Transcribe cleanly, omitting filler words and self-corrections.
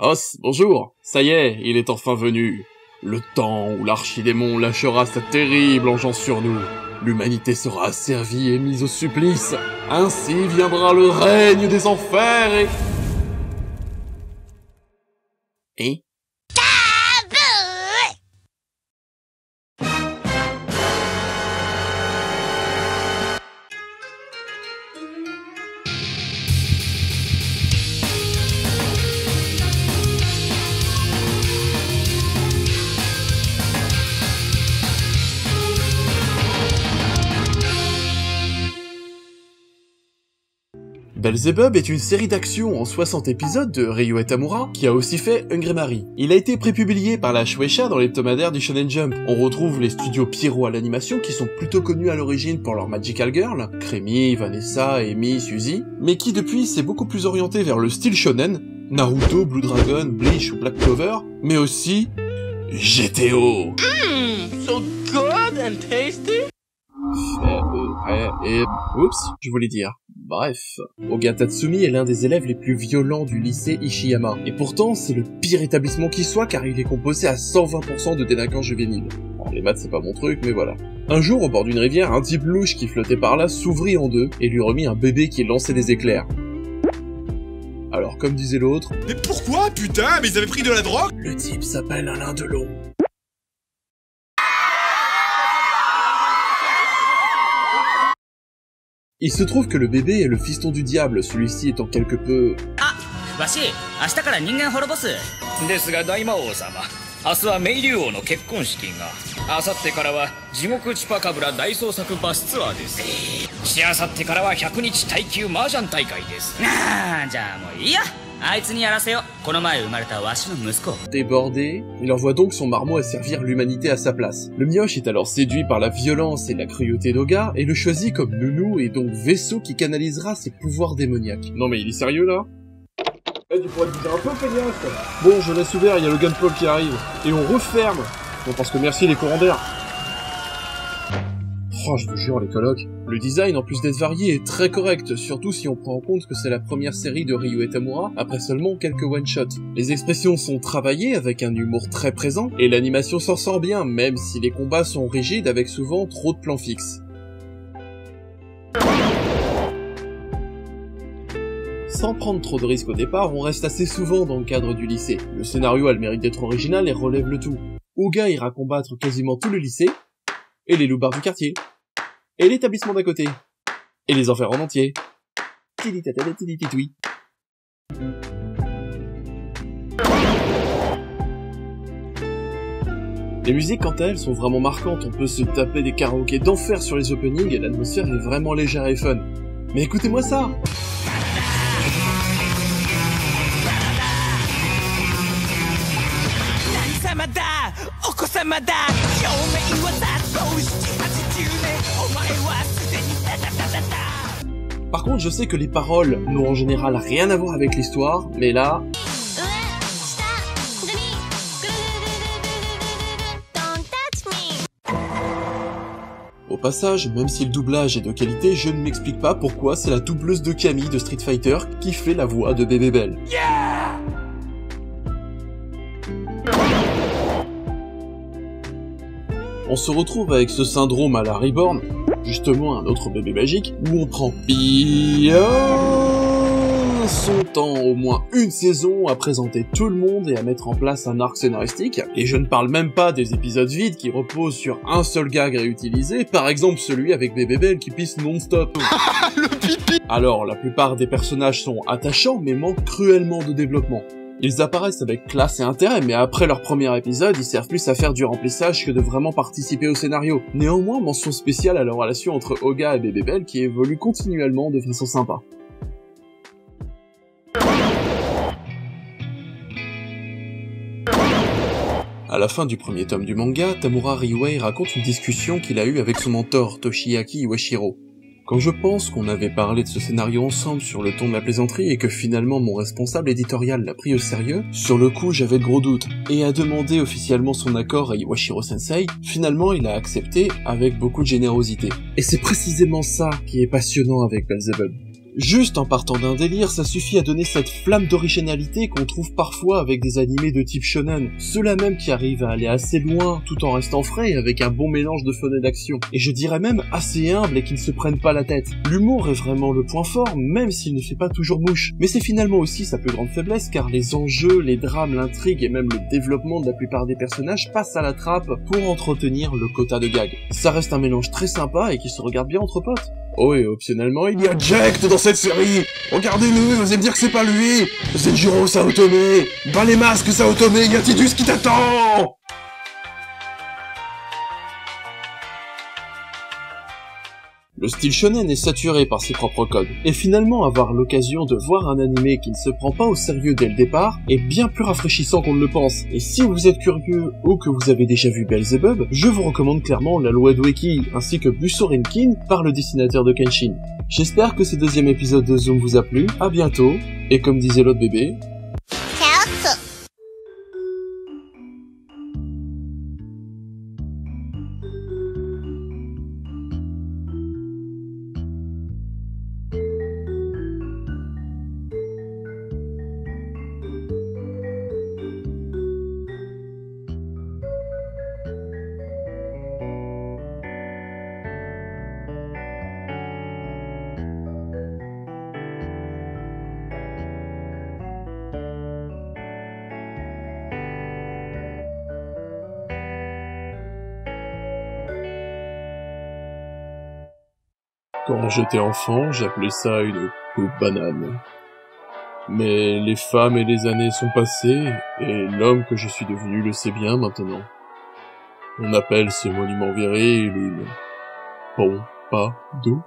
Os, bonjour. Ça y est, il est enfin venu. Le temps où l'archidémon lâchera sa terrible vengeance sur nous. L'humanité sera asservie et mise au supplice. Ainsi viendra le règne des enfers et... Belzebub est une série d'action en 60 épisodes de Ryuhei Tamura, qui a aussi fait Hungry Mary. Il a été prépublié par la Shueisha dans l'hebdomadaire du Shonen Jump. On retrouve les studios Pierrot à l'animation qui sont plutôt connus à l'origine pour leur Magical Girl, Crémy, Vanessa, Amy, Suzy, mais qui depuis s'est beaucoup plus orienté vers le style shonen, Naruto, Blue Dragon, Bleach ou Black Clover, mais aussi... GTO. So good and tasty. Oups, je voulais dire. Bref, Oga Tatsumi est l'un des élèves les plus violents du lycée Ishiyama. Et pourtant, c'est le pire établissement qui soit car il est composé à 120% de délinquants juvéniles. Bon, les maths c'est pas mon truc, mais voilà. Un jour, au bord d'une rivière, un type louche qui flottait par là s'ouvrit en deux et lui remit un bébé qui lançait des éclairs. Alors, comme disait l'autre... Mais pourquoi, putain? Mais ils avaient pris de la drogue? Le type s'appelle Alain Delon. Il se trouve que le bébé est le fiston du diable, celui-ci étant quelque peu... Ah, Washi, 明日から人間滅ぼす。ですが大魔王様、明日は冥竜王の結婚式が、明後日からは地獄チュパカブラ大捜索バスツアーです。しあさってからは100日耐久麻雀大会です。ああ、じゃあもういいや。あいつにやらせよ。この前生まれたわしの息子。Débordé, il envoie donc son marmot à servir l'humanité à sa place. Le mioche est alors séduit par la violence et la cruauté d'Oga et le choisit comme nounou et donc vaisseau qui canalisera ses pouvoirs démoniaques. Non mais il est sérieux là? Tu pourrais te dire un peu, feignasse. Bon, je laisse ouvert, il y a le gunpole qui arrive. Et on referme. Bon, parce que merci les courants d'air. Oh, je vous jure, les colocs. Le design, en plus d'être varié, est très correct, surtout si on prend en compte que c'est la première série de Ryuhei Tamura, après seulement quelques one-shots. Les expressions sont travaillées, avec un humour très présent, et l'animation s'en sort bien, même si les combats sont rigides avec souvent trop de plans fixes. Sans prendre trop de risques au départ, on reste assez souvent dans le cadre du lycée. Le scénario a le mérite d'être original et relève le tout. Oga ira combattre quasiment tout le lycée, et les loupards du quartier, et l'établissement d'à côté, et les enfers en entier. Les musiques, quant à elles, sont vraiment marquantes, on peut se taper des karaokés d'enfer sur les openings, et l'atmosphère est vraiment légère et fun. Mais écoutez-moi ça! Par contre, je sais que les paroles n'ont en général rien à voir avec l'histoire, mais là... Au passage, même si le doublage est de qualité, je ne m'explique pas pourquoi c'est la doubleuse de Camille de Street Fighter qui fait la voix de Bébé Belle. Yeah! On se retrouve avec ce syndrome à la Reborn, justement un autre bébé magique, où on prend bien son temps, au moins une saison, à présenter tout le monde et à mettre en place un arc scénaristique. Et je ne parle même pas des épisodes vides qui reposent sur un seul gag réutilisé, par exemple celui avec Bébé Belle qui pisse non-stop. Le pipi. Alors, la plupart des personnages sont attachants, mais manquent cruellement de développement. Ils apparaissent avec classe et intérêt, mais après leur premier épisode, ils servent plus à faire du remplissage que de vraiment participer au scénario. Néanmoins, mention spéciale à la relation entre Oga et Bébé Belle qui évolue continuellement de façon sympa. À la fin du premier tome du manga, Tamura Ryuhei raconte une discussion qu'il a eue avec son mentor, Toshiaki Iwashiro. Quand je pense qu'on avait parlé de ce scénario ensemble sur le ton de la plaisanterie et que finalement mon responsable éditorial l'a pris au sérieux, sur le coup j'avais de gros doutes, et a demandé officiellement son accord à Iwashiro Sensei, finalement il a accepté avec beaucoup de générosité. Et c'est précisément ça qui est passionnant avec Belzebub. Juste en partant d'un délire, ça suffit à donner cette flamme d'originalité qu'on trouve parfois avec des animés de type shonen. Ceux-là même qui arrivent à aller assez loin tout en restant frais avec un bon mélange de fun et d'action. Et je dirais même assez humble et qui ne se prennent pas la tête. L'humour est vraiment le point fort, même s'il ne fait pas toujours mouche. Mais c'est finalement aussi sa plus grande faiblesse car les enjeux, les drames, l'intrigue et même le développement de la plupart des personnages passent à la trappe pour entretenir le quota de gags. Ça reste un mélange très sympa et qui se regarde bien entre potes. Oh et optionnellement, il y a Jack dans cette série. Regardez-le, vous allez me dire que c'est pas lui. C'est Jiro Saotome. Bas les masques Saotome, il y a Tidus qui t'attend. Le style shonen est saturé par ses propres codes, et finalement avoir l'occasion de voir un animé qui ne se prend pas au sérieux dès le départ est bien plus rafraîchissant qu'on ne le pense. Et si vous êtes curieux ou que vous avez déjà vu Belzebub, je vous recommande clairement La Loi d'Ueki ainsi que Busorenkin par le dessinateur de Kenshin. J'espère que ce deuxième épisode de Zoom vous a plu, à bientôt, et comme disait l'autre bébé... Quand j'étais enfant, j'appelais ça une coupe banane. Mais les femmes et les années sont passées, et l'homme que je suis devenu le sait bien maintenant. On appelle ce monument viril une pompe pas d'eau.